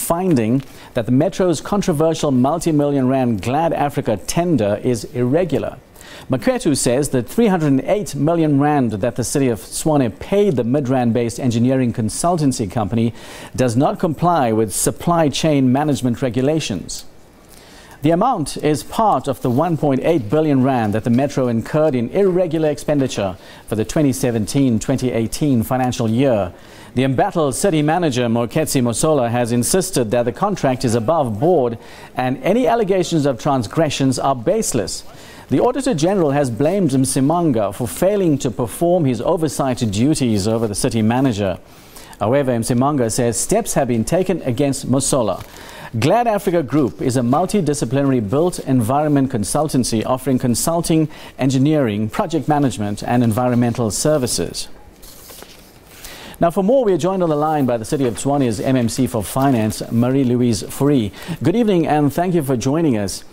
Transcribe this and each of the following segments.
finding that the Metro's controversial multi-million rand Glad Africa tender is irregular. Makwetu says the 308 million rand that the City of Tshwane paid the Midrand-based engineering consultancy company does not comply with supply chain management regulations. The amount is part of the 1.8 billion rand that the Metro incurred in irregular expenditure for the 2017-2018 financial year. The embattled city manager, Moketsi Mosola, has insisted that the contract is above board and any allegations of transgressions are baseless. The Auditor-General has blamed Msimanga for failing to perform his oversight duties over the city manager. However, Msimanga says steps have been taken against Mosola. Glad Africa Group is a multidisciplinary built environment consultancy offering consulting, engineering, project management and environmental services. Now, for more, we are joined on the line by the City of Tshwane's MMC for Finance, Mare-Lise Fourie. Good evening and thank you for joining us.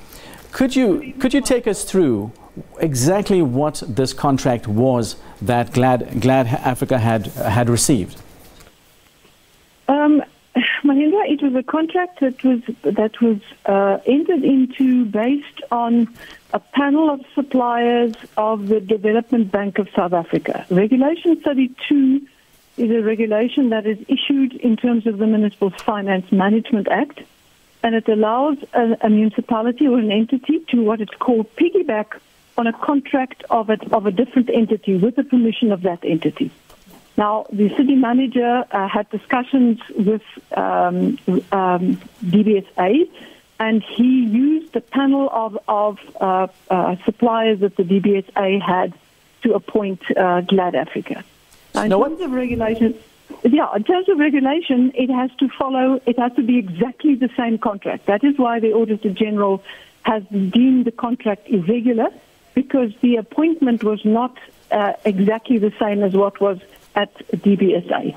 Could you take us through exactly what this contract was that Glad Africa had received? Mahinda, it was a contract that was entered into based on a panel of suppliers of the Development Bank of South Africa. Regulation 32 is a regulation that is issued in terms of the Municipal Finance Management Act, and it allows a municipality or an entity to what it's called piggyback on a contract of a different entity with the permission of that entity. Now, the city manager had discussions with DBSA, and he used the panel of suppliers that the DBSA had to appoint Glad Africa. Now, in terms of regulation, it has to follow, it has to be exactly the same contract. That is why the Auditor-General has deemed the contract irregular, because the appointment was not exactly the same as what was at DBSA.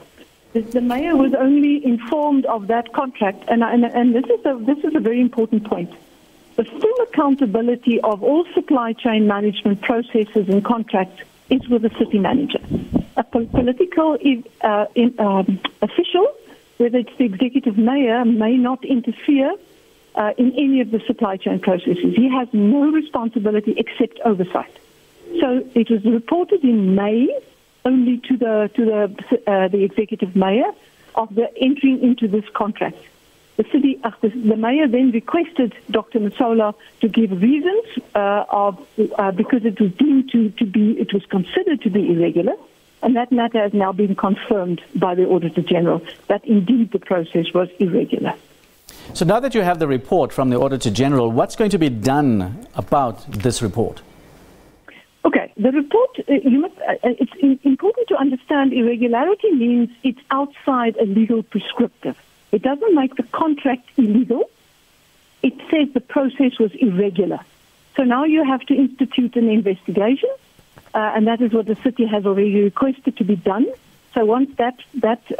The mayor was only informed of that contract, and this is a very important point. The full accountability of all supply chain management processes and contracts is with the city manager. A political official, whether it's the executive mayor, may not interfere in any of the supply chain processes. He has no responsibility except oversight. So it was reported in May only to the executive mayor of the entering into this contract. The mayor then requested Dr. Mosola to give reasons because it was deemed it was considered to be irregular, and that matter has now been confirmed by the Auditor-General that indeed the process was irregular. So now that you have the report from the Auditor-General, what's going to be done about this report? Okay, the report, it's important to understand irregularity means it's outside a legal prescriptive. It doesn't make the contract illegal. It says the process was irregular. So now you have to institute an investigation, and that is what the city has already requested to be done. So once that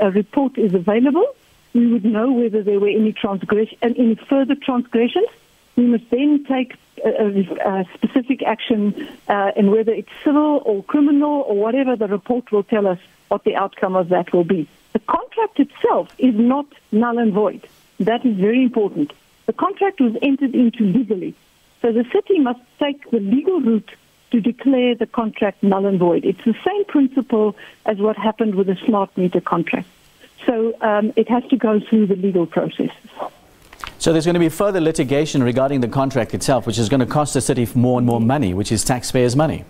report is available, we would know whether there were any further transgressions. We must then take a specific action, and whether it's civil or criminal or whatever, the report will tell us what the outcome of that will be. The contract itself is not null and void. That is very important. The contract was entered into legally. So the city must take the legal route to declare the contract null and void. It's the same principle as what happened with the smart meter contract. So it has to go through the legal processes. So there's going to be further litigation regarding the contract itself, which is going to cost the city more and more money, which is taxpayers' money.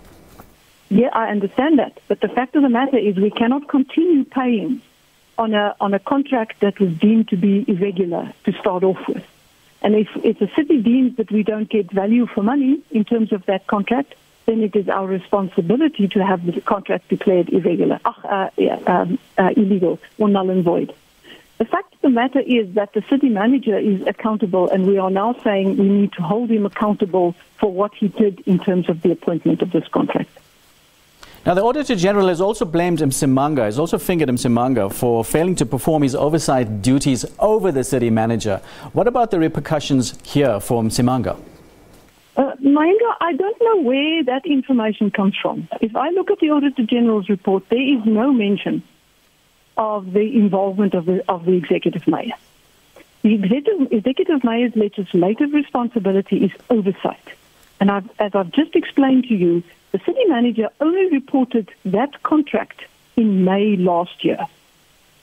Yeah, I understand that. But the fact of the matter is we cannot continue paying on a contract that was deemed to be irregular to start off with. And if the city deems that we don't get value for money in terms of that contract, then it is our responsibility to have the contract declared irregular, illegal or null and void. The fact of the matter is that the city manager is accountable, and we are now saying we need to hold him accountable for what he did in terms of the appointment of this contract. Now, the Auditor-General has also blamed Msimanga, has also fingered Msimanga for failing to perform his oversight duties over the city manager. What about the repercussions here for Msimanga? Mahinda, I don't know where that information comes from. If I look at the Auditor-General's report, there is no mention of the involvement of the executive mayor. The executive mayor's legislative responsibility is oversight. And as I've just explained to you, the city manager only reported that contract in May last year.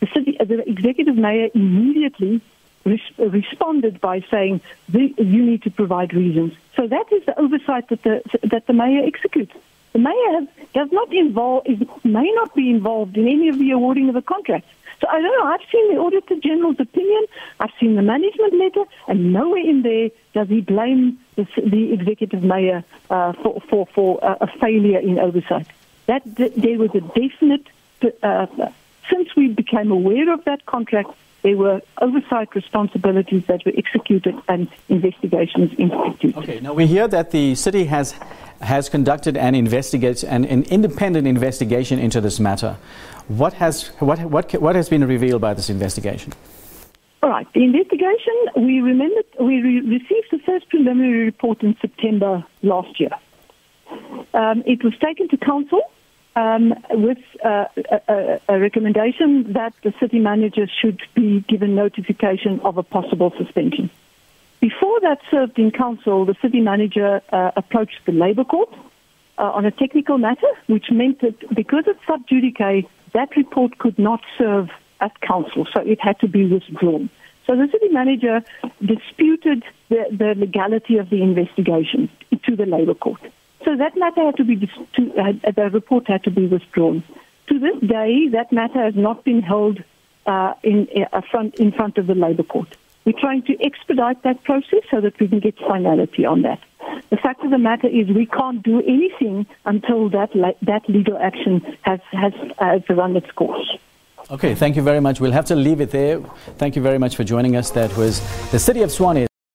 The executive mayor immediately responded by saying, you need to provide reasons. So that is the oversight that the mayor executes. The mayor may not be involved in any of the awarding of the contracts. So I don't know, I've seen the Auditor-General's opinion, I've seen the management letter, and nowhere in there does he blame the executive mayor for a failure in oversight. There was a definite, since we became aware of that contract, there were oversight responsibilities that were executed and investigations instituted. Okay, now we hear that the city has conducted an independent investigation into this matter. What has been revealed by this investigation? All right, the investigation, we received the first preliminary report in September last year. It was taken to council with a recommendation that the city manager should be given notification of a possible suspension. Before that served in council, the city manager approached the Labour Court on a technical matter, which meant that because it's sub judice, that report could not serve at council, so it had to be withdrawn. So the city manager disputed the legality of the investigation to the Labour Court. So that matter had to be, the report had to be withdrawn. To this day, that matter has not been held in front of the Labour Court. We're trying to expedite that process so that we can get finality on that. The fact of the matter is we can't do anything until that legal action has run its course. Okay, thank you very much. We'll have to leave it there. Thank you very much for joining us. That was the City of Tshwane.